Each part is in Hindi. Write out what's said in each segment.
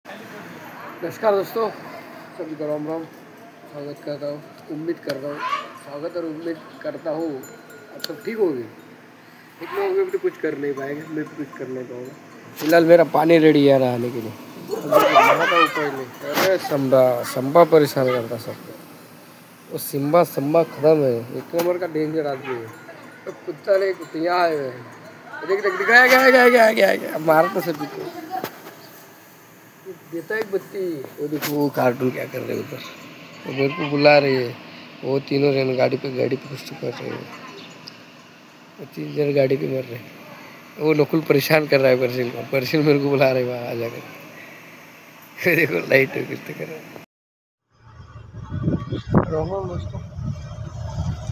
नमस्कार दोस्तों, सभी को राम राम। स्वागत करता हूँ, उम्मीद करता हूँ स्वागत और उम्मीद करता हूँ आप सब ठीक होंगे। ठीक होंगे भी तो कुछ कर नहीं पाएंगे, मैं भी कुछ कर नहीं पाऊँगा। फिलहाल मेरा पानी रेडी है नहाने के लिए। पहले अरे संबा परेशान करता सबको। वो संबा खत्म है, एक नंबर का डेंजर आदमी है। तो कुत्ता नहीं कुत्तियाँ आए हुए हैं। देख गया मारता सभी को। देता एक बत्ती। वो देखो वो कार्टून क्या कर रहे हैं उधर, वो मेरे को बुला रही है। वो तीनों जन गाड़ी पे कुछ तो कर रहे हैं। वो 3 जन गाड़ी पे मर रहे हैं। वो नकुल परेशान कर रहा है परसिल को। परसिल मेरे को बुला रहे वहाँ आ जाकर। देखो लाइट कुछ तो कर रहा है। दोस्तों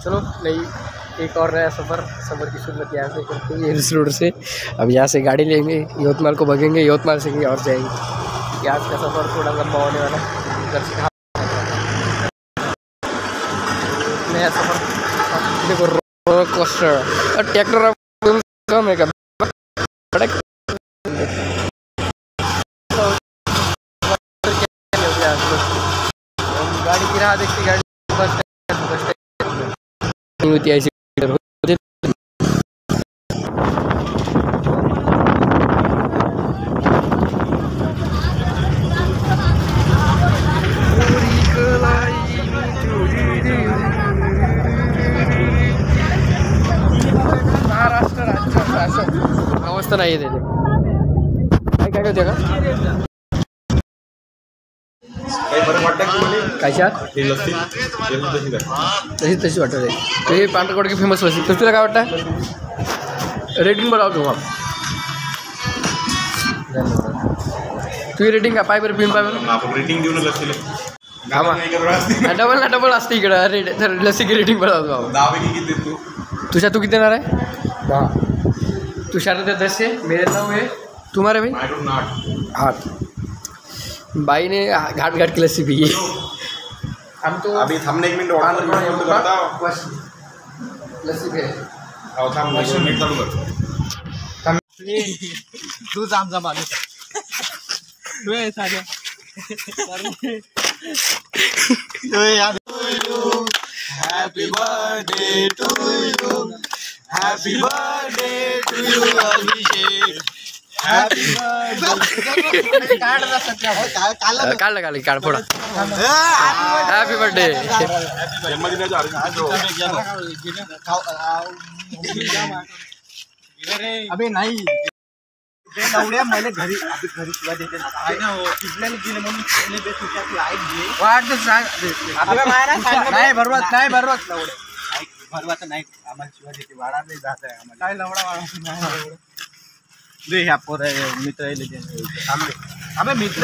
चलो नहीं, एक और नया सफ़र की शुरुआत यहाँ से करते हैं, इस रोड से। अब यहाँ से गाड़ी लेंगे, यवतमाल को भगेंगे, यवतमाल से कहीं और जाएंगे। आज का सफ़र थोड़ा लंबा होने वाला है। नया सफ़र देखो, रोलर कोस्टर और ट्रैक्टर कम है कब गाड़ी की राह देखती, गाड़ी बस नहीं होती ऐसी। महाराष्ट्र राज्य शासन अवस्था नाही आहे त्याचे। काय होते का तशी वाटत आहे। तो हे पांढरकोट की फेमस लस्सी, तर तुला काय वाटतं? रेटिंग बताओ तुम आप। तू रेटिंग का पाय बरं पिन पाय बरं रेटिंग देऊ ना लस्सीला। डबल असते इकडं रेट, तर लस्सी की रेटिंग बताओ भाऊ। 10 पैकी किती देतो? तुझ्या तू किती देणार आहे? 10। तुषार तो 10 है, मेरे 9 है, तुम्हारे भाई? 8। भाई ने घाट घाट की लस्सी पी है। हम तो अभी थांबने 1 मिनिट ऑर्डर करता लस्सी पे थांब 1 मिनिट चालू कर। तू जाम माणूस तू आहे साध्या happy birthday to you, happy birthday to you Abhishek, happy birthday काढ फोडा। Happy birthday. अबे नाही एवढ्या मला घरी तुला देते गेले म्हणून नाही भरवत भरवाचं नाही आम्हाला शिवाय देते वाडा नाही जात आहे आम्हाला काय लवडा दे ह्या पोर मित्र आम्ही मित्र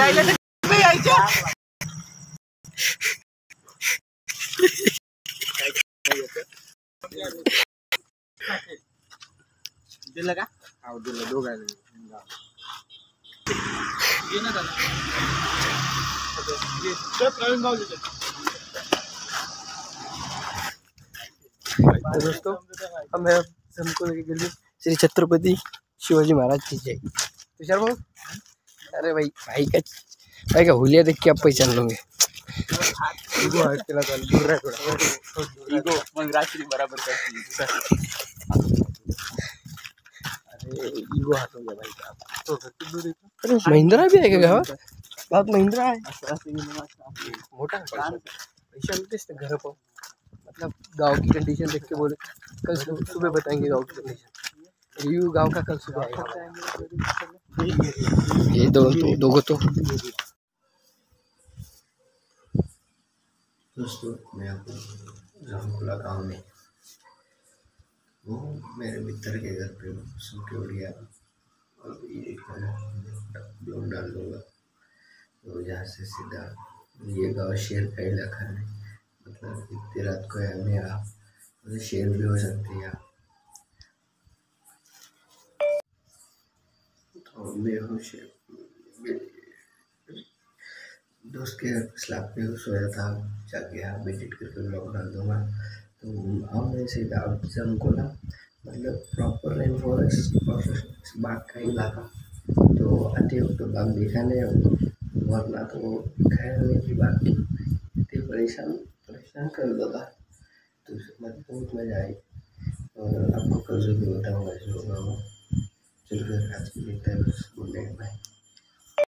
यायच्या दिलं का? हो दिलं दोघांनी। दोस्तों हम हमको लेके गए श्री छत्रपति शिवाजी महाराज की जय। तुषार भाऊ, अरे भाई का हुलिया देख के आप पहचान लोगे। रात्रि बराबर ईगो हाथ हो गया भाई का। अरे महिंद्रा भी है क्या गावात? गावात महिंद्रा है मोटा पैसा मिलते इससे घर पर। मतलब गांव की कंडीशन देख के बोले, कल सुबह बताएंगे गांव की कंडीशन। रिव्यू गांव का कल सुबह आएगा। ये दो तो दोस्तों मैं आपको रामकुला गाँव में वो मेरे मित्र के घर पे सुन के उड़ गया। अभी ब्लॉग डाल दूँगा तो यहाँ से सीधा ये गाँव शेर का इलाका है। मतलब इतनी रात को है में आप शेर भी हो सकते हैं। तो मैं हूँ शेर दोस्त के स्लैब पे सोया था, जाग गया, एडिट करके ब्लॉग डाल दूँगा। तो हम ऐसे गाँव से हमको ना मतलब प्रॉपर रेन फॉरेस्ट और बाग का इलाका, तो आते हो तो बाग देखा नहीं हमको। वरना तो वो खैर की बात थी, इतने परेशान कर देता। तो उसमें बहुत मज़ा आई और आपको कल जो भी बताऊँगा जो होगा वो। चलो फिर आज के लिए